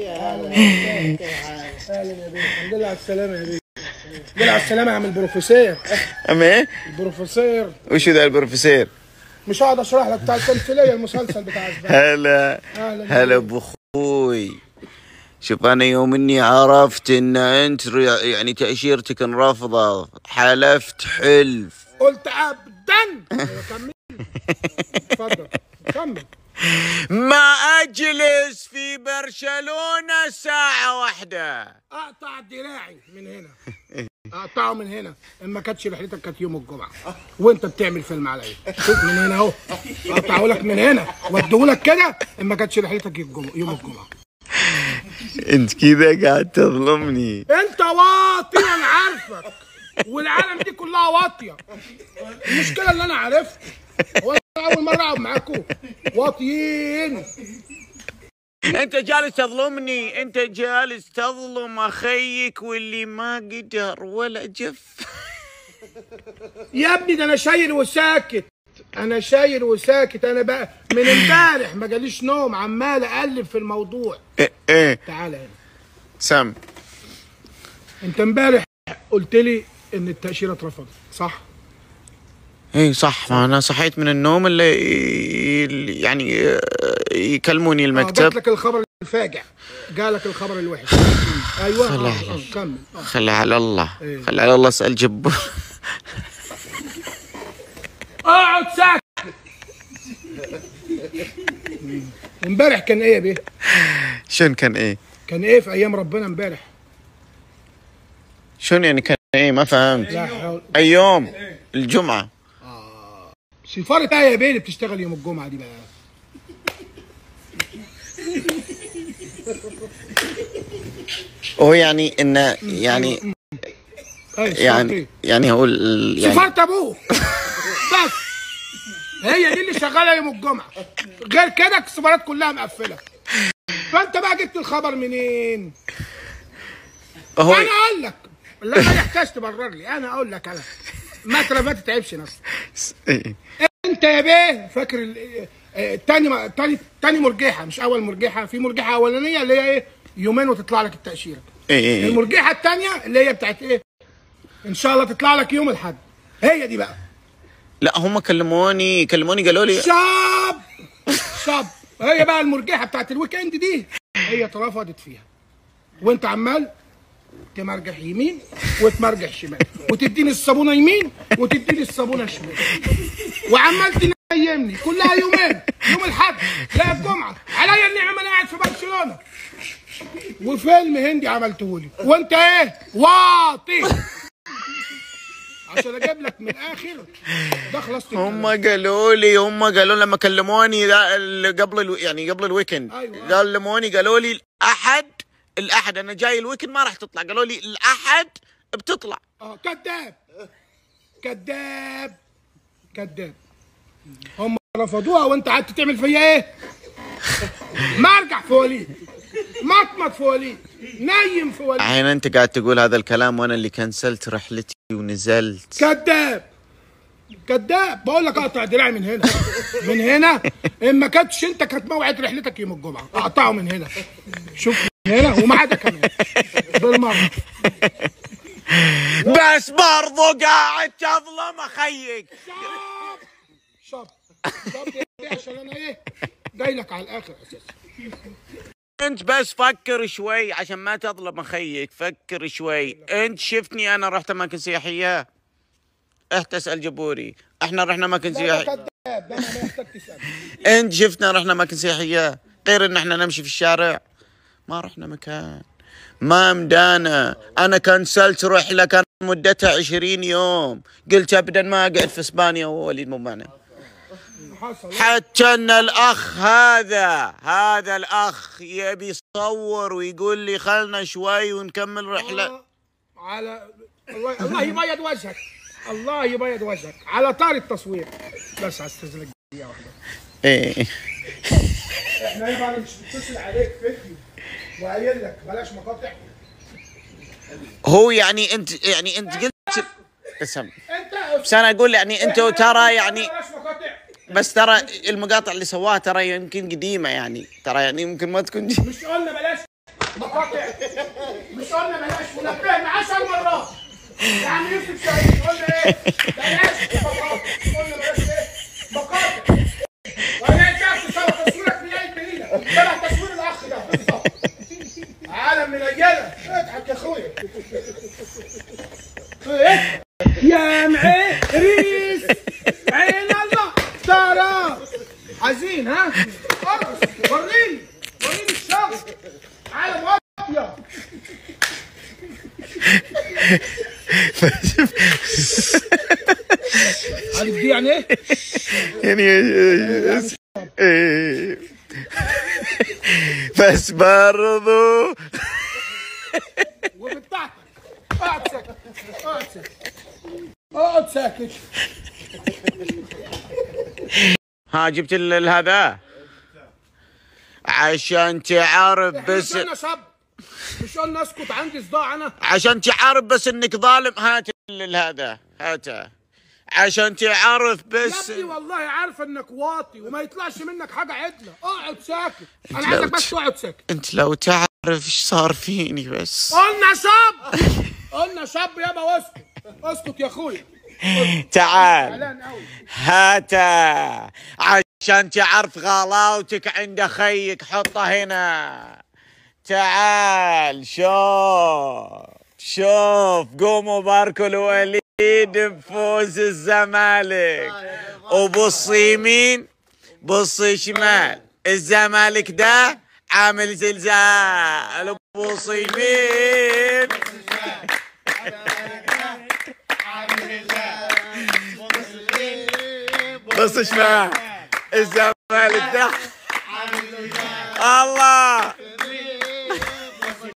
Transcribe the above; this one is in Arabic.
اهلا يا بيه، الحمد لله على السلامه يا بيه. الحمد لله على السلامه يا عم البروفيسور. عم ايه؟ البروفيسور. وشو ذا البروفيسور؟ مش هقعد اشرح لك بتاع التمثيليه المسلسل بتاع اسبانيا. هلا هلا بأخوي. شوف انا يوم اني عرفت ان انت يعني تأشيرتك انرفضت حلفت حلف. قلت ابدا. كمل. اتفضل كمل. ما اجلس في برشلونة ساعة واحدة. اقطع دراعي من هنا. اقطعه من هنا ان ما كانتش رحلتك كانت يوم الجمعه وانت بتعمل فيلم عليا. شوف من هنا اهو، اقطعه لك من هنا واديه لك كده ان ما كانتش رحلتك يوم الجمعه. انت كذا قاعد تظلمني. انت واطي انا عارفك، والعالم دي كلها واطيه. المشكله اللي انا عرفت هو اول مره اقعد معاكم واطيين. انت جالس تظلمني، انت جالس تظلم اخيك واللي ما قدر ولا جف. يا ابني ده انا شايل وساكت، انا شايل وساكت. انا بقى من امبارح ما جاليش نوم، عمال اقلب في الموضوع. ايه تعالى هنا سام. انت امبارح قلت لي ان التأشيرة اترفضت، صح؟ ايه صح. ما انا صحيت من النوم اللي يعني يكلموني المكتب. جات لك الخبر الفاجع، جالك الخبر الوحش. ايوه كمل. خلي على الله. خلي على الله. اسال جبور. اقعد ساكت. امبارح كان ايه يا بيه؟ شلون كان ايه؟ كان ايه في ايام ربنا امبارح؟ شلون يعني كان ايه؟ ما فهمت. لا حول. اي يوم؟ الجمعة. سفارة ايه يا بيه اللي بتشتغل يوم الجمعة دي بقى؟ هو يعني انه يعني يعني هو يعني سفارة ابوه بس هي دي اللي شغالة يوم الجمعة، غير كده السفارات كلها مقفلة. فانت بقى جبت الخبر منين؟ هو انا اقول لك، لا ما يحتاج تبرر لي، انا اقول لك. انا ما تتعبش نفسك. انت يا بيه فاكر تاني مرجحه، مش اول مرجحه. في مرجحه اولانيه اللي هي ايه، يومين وتطلع لك التاشيره. المرجحه الثانيه اللي هي بتاعت ايه، ان شاء الله تطلع لك يوم الاحد. هي دي بقى. لا هم كلموني قالوا لي شاب هي بقى المرجحه بتاعت الويك اند دي، هي اترفضت فيها. وانت عمال تمرجح يمين وتمرجح شمال، وتديني الصابونه يمين وتديني الصابونه شمال، وعمال تنيمني كلها يومين. يوم الاحد لا الجمعه، عليا النعمه انا قاعد في برشلونه وفيلم هندي عملته لي وانت ايه واطي. عشان اجيب لك من الاخر ده خلصت. هم قالوا لي لما كلموني قبل الويكند. أيوة. كلموني قالوا لي الاحد انا جاي الويكند ما راح تطلع. قالوا لي الاحد بتطلع. كذاب. هم رفضوها وانت قعدت تعمل فيا ايه؟ مرجع في وليد، مطمط في وليد، نايم في وليد. الحين انت قاعد تقول هذا الكلام وانا اللي كنسلت رحلتي ونزلت. كذاب. بقول لك اقطع دراعي من هنا ان ما كانتش انت كانت موعد رحلتك يوم الجمعه. اقطعه من هنا. شوف من هنا وما عدا كمان بالمره. بس برضو قاعد تظلم اخيك. شاب عشان انا ايه جاي لك على الاخر اساسا. انت بس فكر شوي عشان ما تظلم اخيك. فكر شوي. انت شفتني انا رحت اماكن سياحيه؟ رحت اسال جبوري. احنا رحنا اماكن سياحيه. انت شفتنا رحنا اماكن سياحيه غير ان احنا نمشي في الشارع؟ ما رحنا مكان. ما مدانا. انا كنسلت رحله كان مدتها 20 يوم. قلت ابدا ما اقعد في اسبانيا ووليد مو معنا. حتى ان الاخ هذا الاخ يبي يصور ويقول لي خلنا شوي ونكمل رحله. على الله يبيض وجهك، الله يبيض وجهك. على طار التصوير بس هستاذنك دقيقه واحده. ايه احنا يبقى مش بتصل عليك فيديو وقايل لك بلاش مقاطع. هو يعني انت قلت اسم بس انا اقول يعني انتوا ترى يعني بس ترى المقاطع اللي سواها ترى يمكن قديمه يعني ترى يعني يمكن ما تكون مش قلنا بلاش مقاطع. مش قلنا بلاش ونبهنا 10 مرات. يا عم يوسف شاهين قلنا ايه؟ بلاش مقاطع. قلنا بلاش ايه؟ مقاطع. ولا انت تصور تصويرك في عيد ميلادك. شبه تصوير الاخ ده بالظبط. عالم من رجاله. اضحك يا اخويا. ايه؟ يا معريس عين الله ترى عايزين ها؟ ارقص وريني الشغل. عالم واطيه. عارف دي يعني ايه؟ يعني بس برضو وبتاعتك اقعد ساكت. اقعد ساكت. ها جبت هذا عشان تعرف بس. مش قلنا صب؟ مش قلنا اسكت؟ عندي صداع انا. عشان تعرف بس انك ظالم. هات هذا هاته عشان تعرف بس. يا ابني والله عارف انك واطي وما يطلعش منك حاجه عدله. اقعد ساكت. انا عايزك بس تقعد ساكت. انت لو تعرف ايش صار فيني بس. قلنا صب يابا واسكت. اسكت يا اخويا. تعال هاته عشان تعرف غلاوتك عند خيك. حطه هنا. تعال شوف قوموا باركوا الوليد بفوز الزمالك. وبص يمين بص شمال. الزمالك ده عامل زلزال. بص يمين بص شمال. الزمالك ده الله